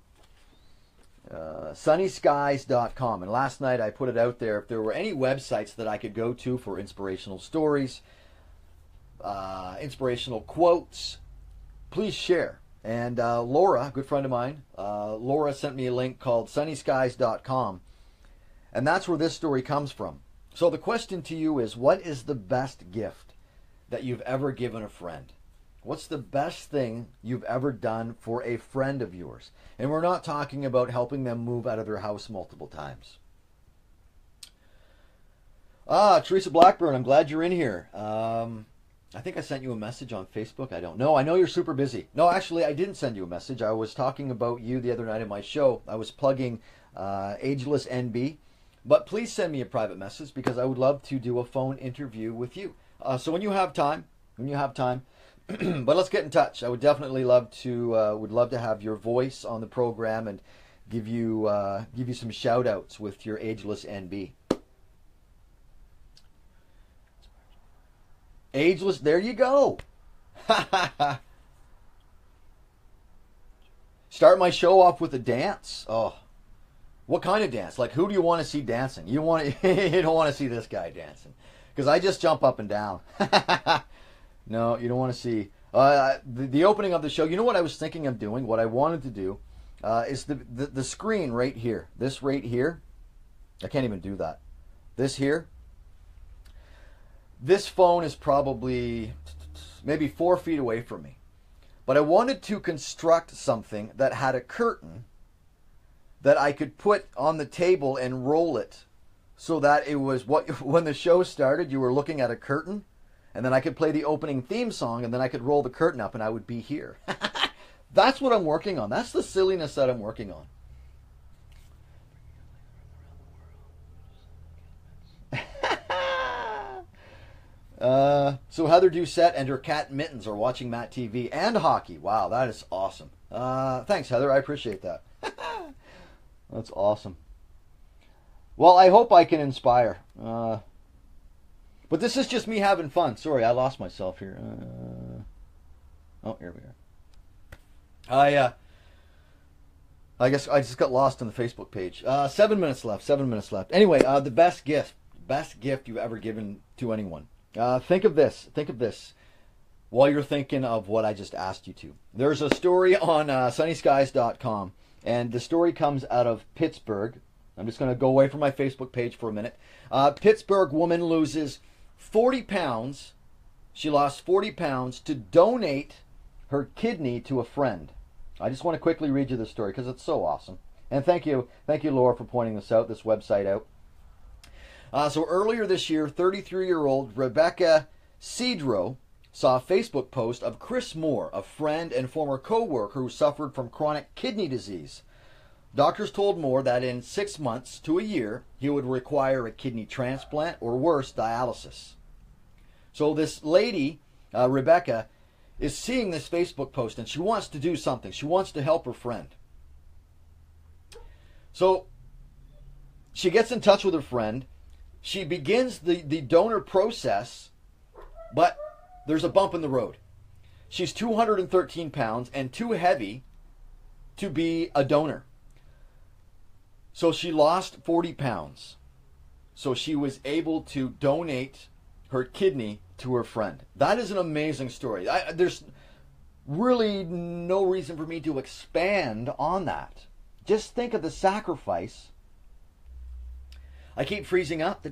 sunnyskies.com. And last night I put it out there. If there were any websites that I could go to for inspirational stories, inspirational quotes, please share. And Laura, a good friend of mine, Laura sent me a link called sunnyskies.com. And that's where this story comes from. So the question to you is, what is the best gift that you've ever given a friend? What's the best thing you've ever done for a friend of yours? And we're not talking about helping them move out of their house multiple times. Teresa Blackburn, I'm glad you're in here. I think I sent you a message on Facebook. I don't know. I know you're super busy. No, actually, I didn't send you a message. I was talking about you the other night in my show. I was plugging Ageless NB. But please send me a private message because I would love to do a phone interview with you. So when you have time, but let's get in touch. I would definitely love to have your voice on the program and give you some shout outs with your Ageless NB. Ageless, there you go. Start my show off with a dance. Oh, what kind of dance? Like, who do you want to see dancing? You don't want to see this guy dancing because I just jump up and down. No, you don't want to see the opening of the show. You know what I was thinking of doing? What I wanted to do is the screen right here. This right here. I can't even do that. This here. This phone is probably maybe 4 feet away from me. But I wanted to construct something that had a curtain that I could put on the table and roll it so that it was when the show started, you were looking at a curtain, and then I could play the opening theme song, and then I could roll the curtain up and I would be here. That's what I'm working on. That's the silliness that I'm working on. So Heather Doucette and her cat Mittens are watching MattTv and hockey. Wow, that is awesome. Thanks, Heather. I appreciate that. That's awesome. Well, I hope I can inspire. But this is just me having fun. Sorry, I lost myself here. Oh, here we are. I guess I just got lost on the Facebook page. 7 minutes left. Anyway, the best gift you've ever given to anyone. Think of this while you're thinking of what I just asked you to. There's a story on sunnyskies.com, and the story comes out of Pittsburgh. I'm just going to go away from my Facebook page for a minute. Pittsburgh woman loses 40 pounds. She lost 40 pounds to donate her kidney to a friend. I just want to quickly read you the story because it's so awesome. And thank you, Laura, for pointing this website out. So earlier this year, 33-year-old Rebecca Cedro saw a Facebook post of Chris Moore, a friend and former co-worker who suffered from chronic kidney disease. Doctors told Moore that in 6 months to a year, he would require a kidney transplant or worse, dialysis. So this lady, Rebecca, is seeing this Facebook post and she wants to do something. She wants to help her friend. So she gets in touch with her friend. She begins the donor process, but there's a bump in the road. She's 213 pounds and too heavy to be a donor. So she lost 40 pounds. So she was able to donate her kidney to her friend. That is an amazing story. There's really no reason for me to expand on that. Just think of the sacrifice. I keep freezing up.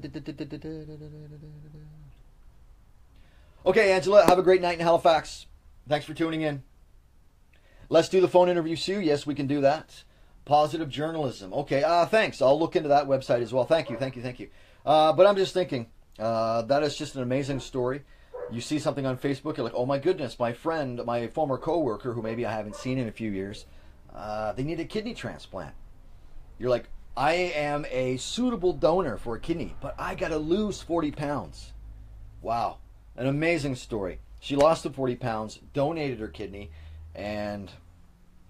Okay, Angela, have a great night in Halifax. Thanks for tuning in. Let's do the phone interview, Sue. Yes, we can do that. Positive journalism. Okay, thanks. I'll look into that website as well. Thank you. But I'm just thinking, that is just an amazing story. You see something on Facebook, you're like, oh my goodness, my friend, my former coworker, who maybe I haven't seen in a few years, they need a kidney transplant. You're like, I am a suitable donor for a kidney, but I got to lose 40 pounds. Wow. An amazing story. She lost the 40 pounds, donated her kidney, and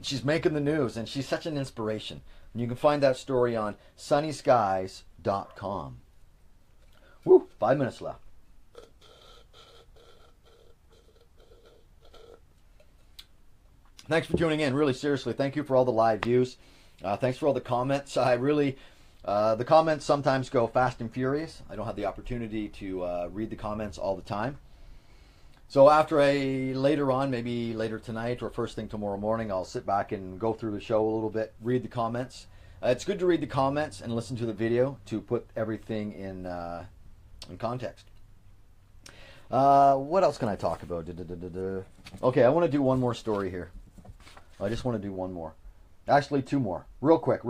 she's making the news, and she's such an inspiration. And you can find that story on sunnyskies.com. Woo, 5 minutes left. Thanks for tuning in. Really, seriously, thank you for all the live views. Thanks for all the comments. The comments sometimes go fast and furious. I don't have the opportunity to read the comments all the time. So later on, maybe later tonight or first thing tomorrow morning, I'll sit back and go through the show a little bit, read the comments. It's good to read the comments and listen to the video to put everything in context. What else can I talk about? Okay, I want to do one more story here. I just want to do one more. Actually, two more. Real quick.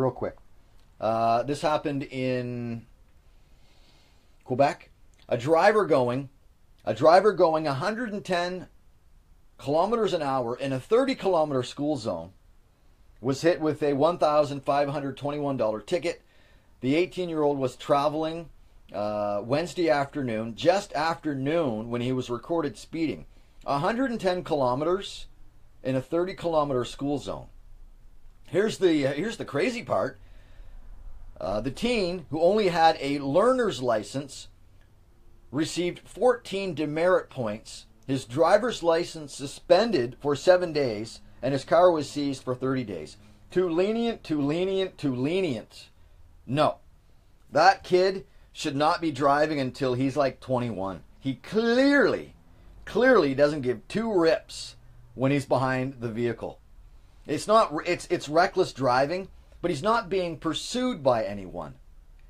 This happened in Quebec. A driver going 110 kilometers an hour in a 30-kilometer school zone was hit with a $1,521 ticket. The 18-year-old was traveling Wednesday afternoon, just after noon, when he was recorded speeding. 110 kilometers in a 30-kilometer school zone. Here's the crazy part. The teen, who only had a learner's license, received 14 demerit points, his driver's license suspended for 7 days, and his car was seized for 30 days. Too lenient. No. That kid should not be driving until he's like 21. He clearly doesn't give two rips when he's behind the vehicle. It's reckless driving, but he's not being pursued by anyone.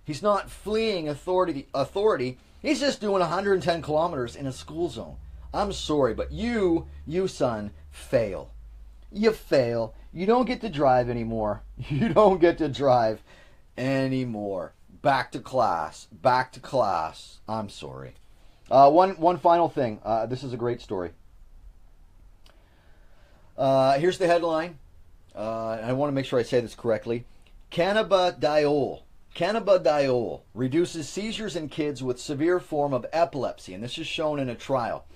He's not fleeing authority. He's just doing 110 kilometers in a school zone. I'm sorry, but you son, fail. You fail. You don't get to drive anymore. You don't get to drive anymore. Back to class. I'm sorry. One final thing. This is a great story. Here's the headline. I want to make sure I say this correctly. Cannabidiol reduces seizures in kids with severe form of epilepsy, and this is shown in a trial.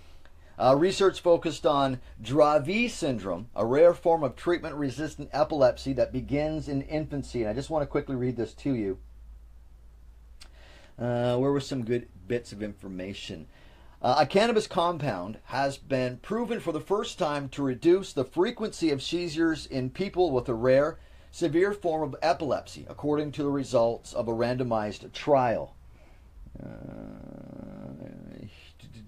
Research focused on Dravet syndrome, a rare form of treatment-resistant epilepsy that begins in infancy. And I just want to quickly read this to you. Where were some good bits of information? A cannabis compound has been proven for the first time to reduce the frequency of seizures in people with a rare, severe form of epilepsy, according to the results of a randomized trial.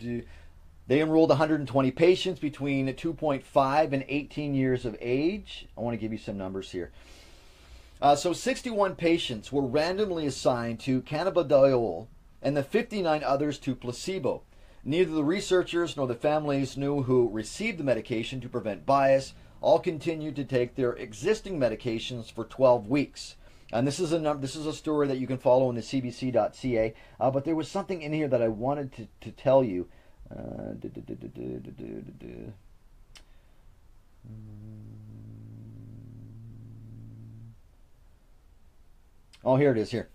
They enrolled 120 patients between 2.5 and 18 years of age. I want to give you some numbers here. So 61 patients were randomly assigned to cannabidiol and the 59 others to placebo. Neither the researchers nor the families knew who received the medication to prevent bias. All continued to take their existing medications for 12 weeks. And this is a story that you can follow in the cbc.ca. But there was something in here that I wanted to tell you. Oh, here it is. Here.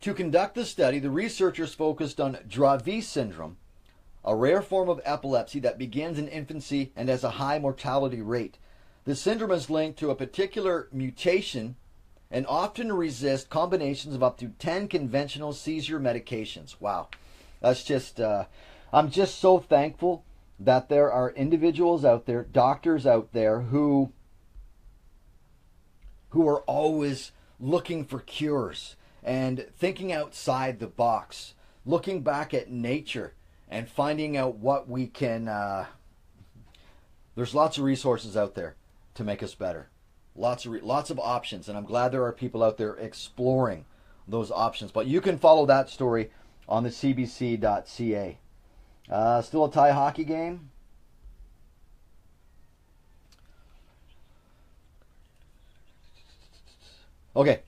To conduct the study, the researchers focused on Dravet syndrome, a rare form of epilepsy that begins in infancy and has a high mortality rate. The syndrome is linked to a particular mutation and often resists combinations of up to 10 conventional seizure medications. Wow. That's just, I'm just so thankful that there are individuals out there, doctors out there, who are always looking for cures and thinking outside the box, looking back at nature and finding out what we can... there's lots of resources out there to make us better. Lots of options, and I'm glad there are people out there exploring those options. But you can follow that story on the cbc.ca. Still a tie hockey game. Okay.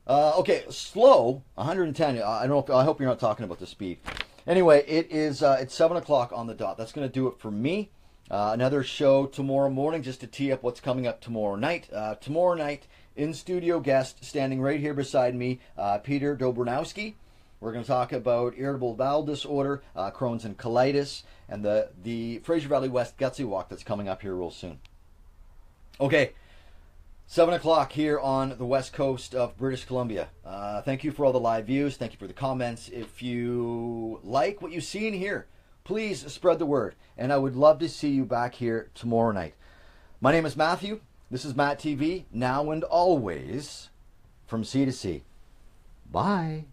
Okay, slow, 110. I don't know. I hope you're not talking about the speed. Anyway, it's 7 o'clock on the dot. That's going to do it for me. Another show tomorrow morning just to tee up what's coming up tomorrow night. Tomorrow night, in-studio guest standing right here beside me, Peter Dobranowski. We're going to talk about irritable bowel disorder, Crohn's and colitis, and the Fraser Valley West Gutsy Walk that's coming up here real soon. Okay. 7 o'clock here on the west coast of British Columbia. Thank you for all the live views. Thank you for the comments. If you like what you see and hear, please spread the word. And I would love to see you back here tomorrow night. My name is Matthew. This is MattTv, now and always from sea to sea. Bye.